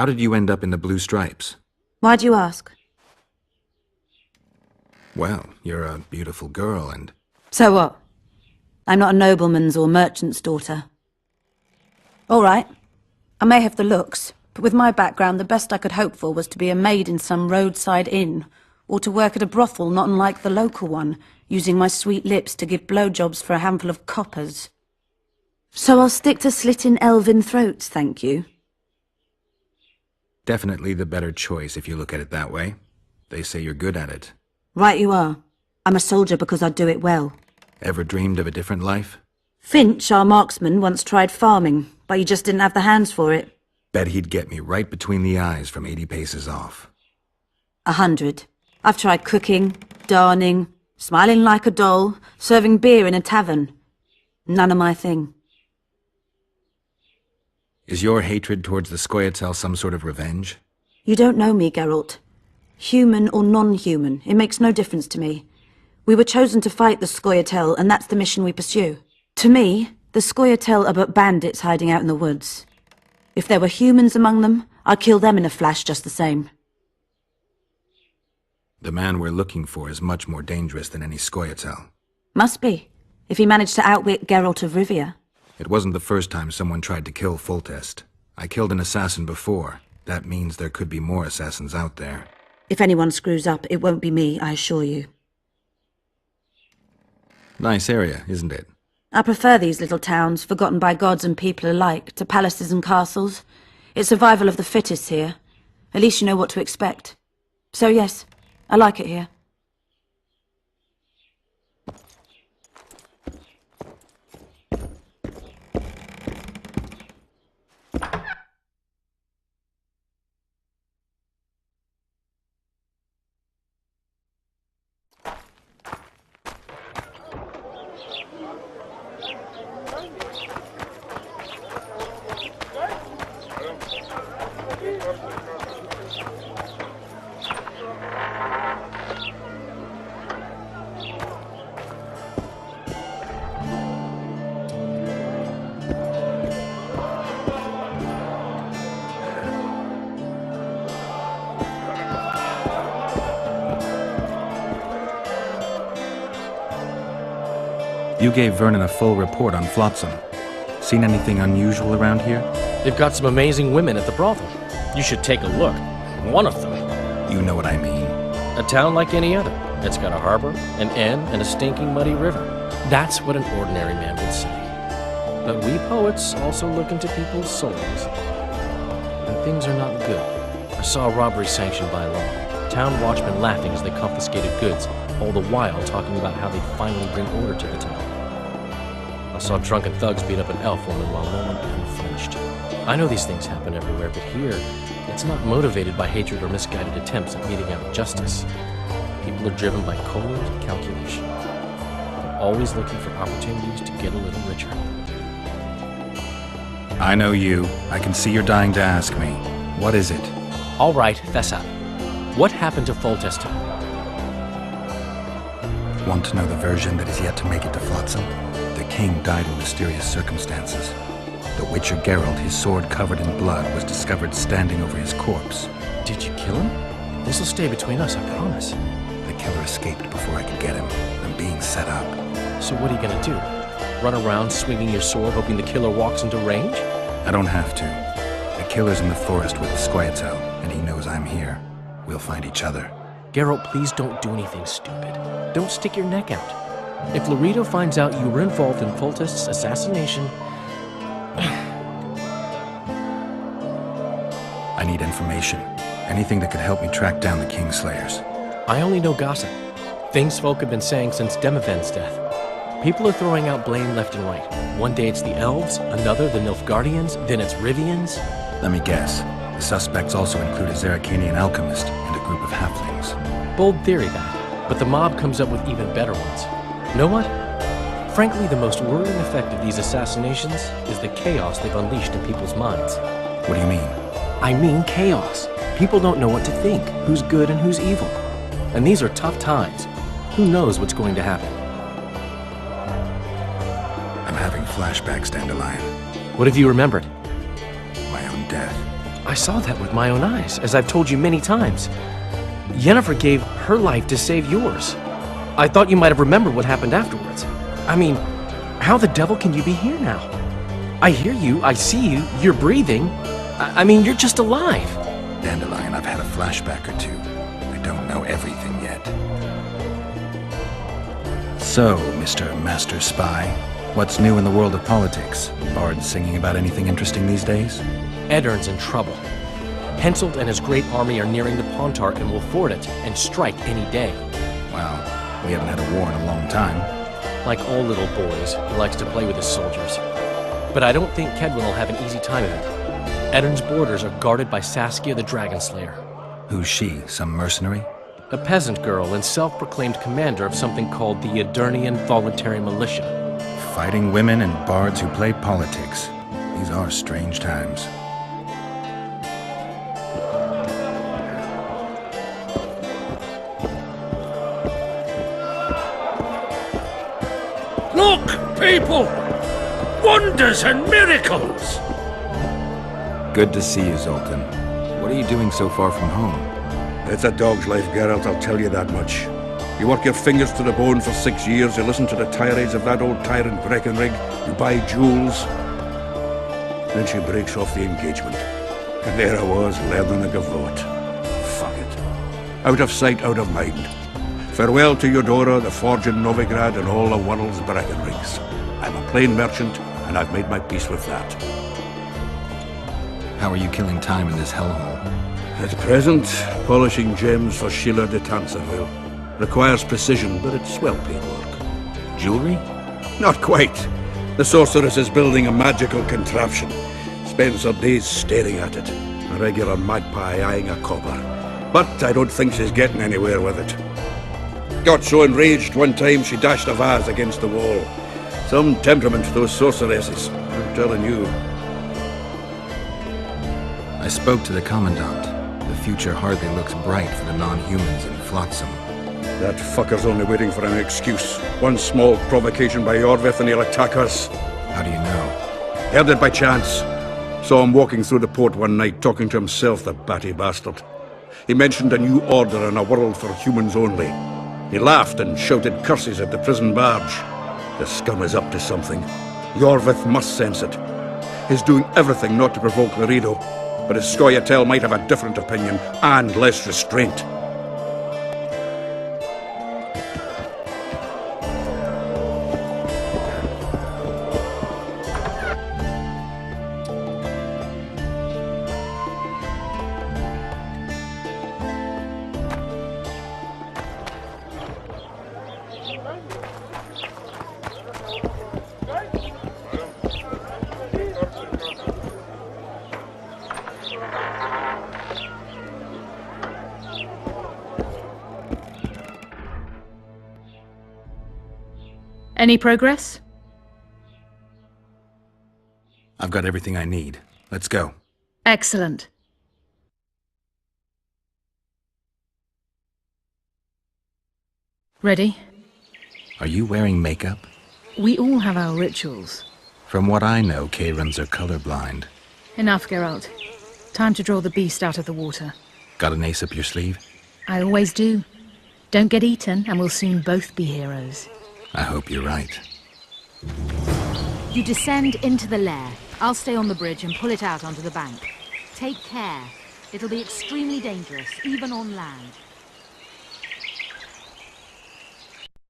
How did you end up in the Blue Stripes? Why'd you ask? Well, you're a beautiful girl and... So what? I'm not a nobleman's or merchant's daughter. All right. I may have the looks, but with my background, the best I could hope for was to be a maid in some roadside inn, or to work at a brothel not unlike the local one, using my sweet lips to give blowjobs for a handful of coppers. So I'll stick to slitting elven throats, thank you. Definitely the better choice if you look at it that way. They say you're good at it. Right you are. I'm a soldier because I do it well. Ever dreamed of a different life? Finch, our marksman, once tried farming, but he just didn't have the hands for it. Bet he'd get me right between the eyes from 80 paces off. 100. I've tried cooking, darning, smiling like a doll, serving beer in a tavern. None of my thing. Is your hatred towards the Scoia'tael some sort of revenge? You don't know me, Geralt. Human or non-human, it makes no difference to me. We were chosen to fight the Scoia'tael, and that's the mission we pursue. To me, the Scoia'tael are but bandits hiding out in the woods. If there were humans among them, I'd kill them in a flash just the same. The man we're looking for is much more dangerous than any Scoia'tael. Must be, if he managed to outwit Geralt of Rivia. It wasn't the first time someone tried to kill Foltest. I killed an assassin before. That means there could be more assassins out there. If anyone screws up, it won't be me, I assure you. Nice area, isn't it? I prefer these little towns, forgotten by gods and people alike, to palaces and castles. It's survival of the fittest here. At least you know what to expect. So yes, I like it here. You gave Vernon a full report on Flotsam. Seen anything unusual around here? They've got some amazing women at the brothel. You should take a look. One of them. You know what I mean. A town like any other. It's got a harbor, an inn, and a stinking muddy river. That's what an ordinary man would say. But we poets also look into people's souls. And things are not good. I saw a robbery sanctioned by law. Town watchmen laughing as they confiscated goods, all the while talking about how they'd finally bring order to the town. I saw drunken thugs beat up an elf woman while no one even flinched. I know these things happen everywhere, but here, it's not motivated by hatred or misguided attempts at meting out justice. People are driven by cold calculation. They're always looking for opportunities to get a little richer. I know you. I can see you're dying to ask me. What is it? All right, fess up. What happened to Foltest? Want to know the version that is yet to make it to Flotsam? The king died in mysterious circumstances. The Witcher Geralt, his sword covered in blood, was discovered standing over his corpse. Did you kill him? This'll stay between us, I promise. The killer escaped before I could get him. I'm being set up. So what are you gonna do? Run around swinging your sword hoping the killer walks into range? I don't have to. The killer's in the forest with the Scoia'tael, and he knows I'm here. We'll find each other. Geralt, please don't do anything stupid. Don't stick your neck out. If Laredo finds out you were involved in Foltest's assassination... I need information. Anything that could help me track down the Kingslayers. I only know gossip. Things folk have been saying since Demiven's death. People are throwing out blame left and right. One day it's the elves, another the Nilfgaardians, then it's Rivians. Let me guess. The suspects also include a Zerrikanian alchemist and a group of halflings. Bold theory, that. But the mob comes up with even better ones. Know what? Frankly, the most worrying effect of these assassinations is the chaos they've unleashed in people's minds. What do you mean? I mean chaos. People don't know what to think, who's good and who's evil. And these are tough times. Who knows what's going to happen? I'm having flashbacks, Dandelion. What have you remembered? My own death. I saw that with my own eyes, as I've told you many times. Yennefer gave her life to save yours. I thought you might have remembered what happened afterwards. I mean, how the devil can you be here now? I hear you, I see you, you're breathing. I mean, you're just alive. Dandelion, I've had a flashback or two. I don't know everything yet. So, Mr. Master Spy, what's new in the world of politics? Bards singing about anything interesting these days? Eddern's in trouble. Henselt and his great army are nearing the Pontar and will ford it and strike any day. Well, we haven't had a war in a long time. Like all little boys, he likes to play with his soldiers. But I don't think Kedwin will have an easy time of it. Eddern's borders are guarded by Saskia the Dragon Slayer. Who's she? Some mercenary? A peasant girl and self-proclaimed commander of something called the Edirnian Voluntary Militia. Fighting women and bards who play politics. These are strange times. Look, people! Wonders and miracles! Good to see you, Zoltan. What are you doing so far from home? It's a dog's life, Geralt, I'll tell you that much. You work your fingers to the bone for 6 years, you listen to the tirades of that old tyrant Breckenrig, you buy jewels. Then she breaks off the engagement. And there I was, learning a gavotte. Fuck it. Out of sight, out of mind. Farewell to Eudora, the forge in Novigrad, and all the world's Breckenrigs. I'm a plain merchant, and I've made my peace with that. How are you killing time in this hellhole? At present, polishing gems for Sheila de Tanserville. Requires precision, but it's well-paid work. Jewelry? Not quite. The sorceress is building a magical contraption. Spends her days staring at it. A regular magpie eyeing a copper. But I don't think she's getting anywhere with it. Got so enraged one time she dashed a vase against the wall. Some temperament, those sorceresses. I'm telling you. I spoke to the Commandant. The future hardly looks bright for the non-humans in Flotsam. That fucker's only waiting for an excuse. One small provocation by Orvith and he'll attack us. How do you know? Heard it by chance. Saw him walking through the port one night, talking to himself, the batty bastard. He mentioned a new order and a world for humans only. He laughed and shouted curses at the prison barge. The scum is up to something. Jorvith must sense it. He's doing everything not to provoke Laredo, but his Scoia'tael might have a different opinion and less restraint. Any progress? I've got everything I need. Let's go. Excellent. Ready? Are you wearing makeup? We all have our rituals. From what I know, Kayrans are colorblind. Enough, Geralt. Time to draw the beast out of the water. Got an ace up your sleeve? I always do. Don't get eaten, and we'll soon both be heroes. I hope you're right. You descend into the lair. I'll stay on the bridge and pull it out onto the bank. Take care. It'll be extremely dangerous, even on land.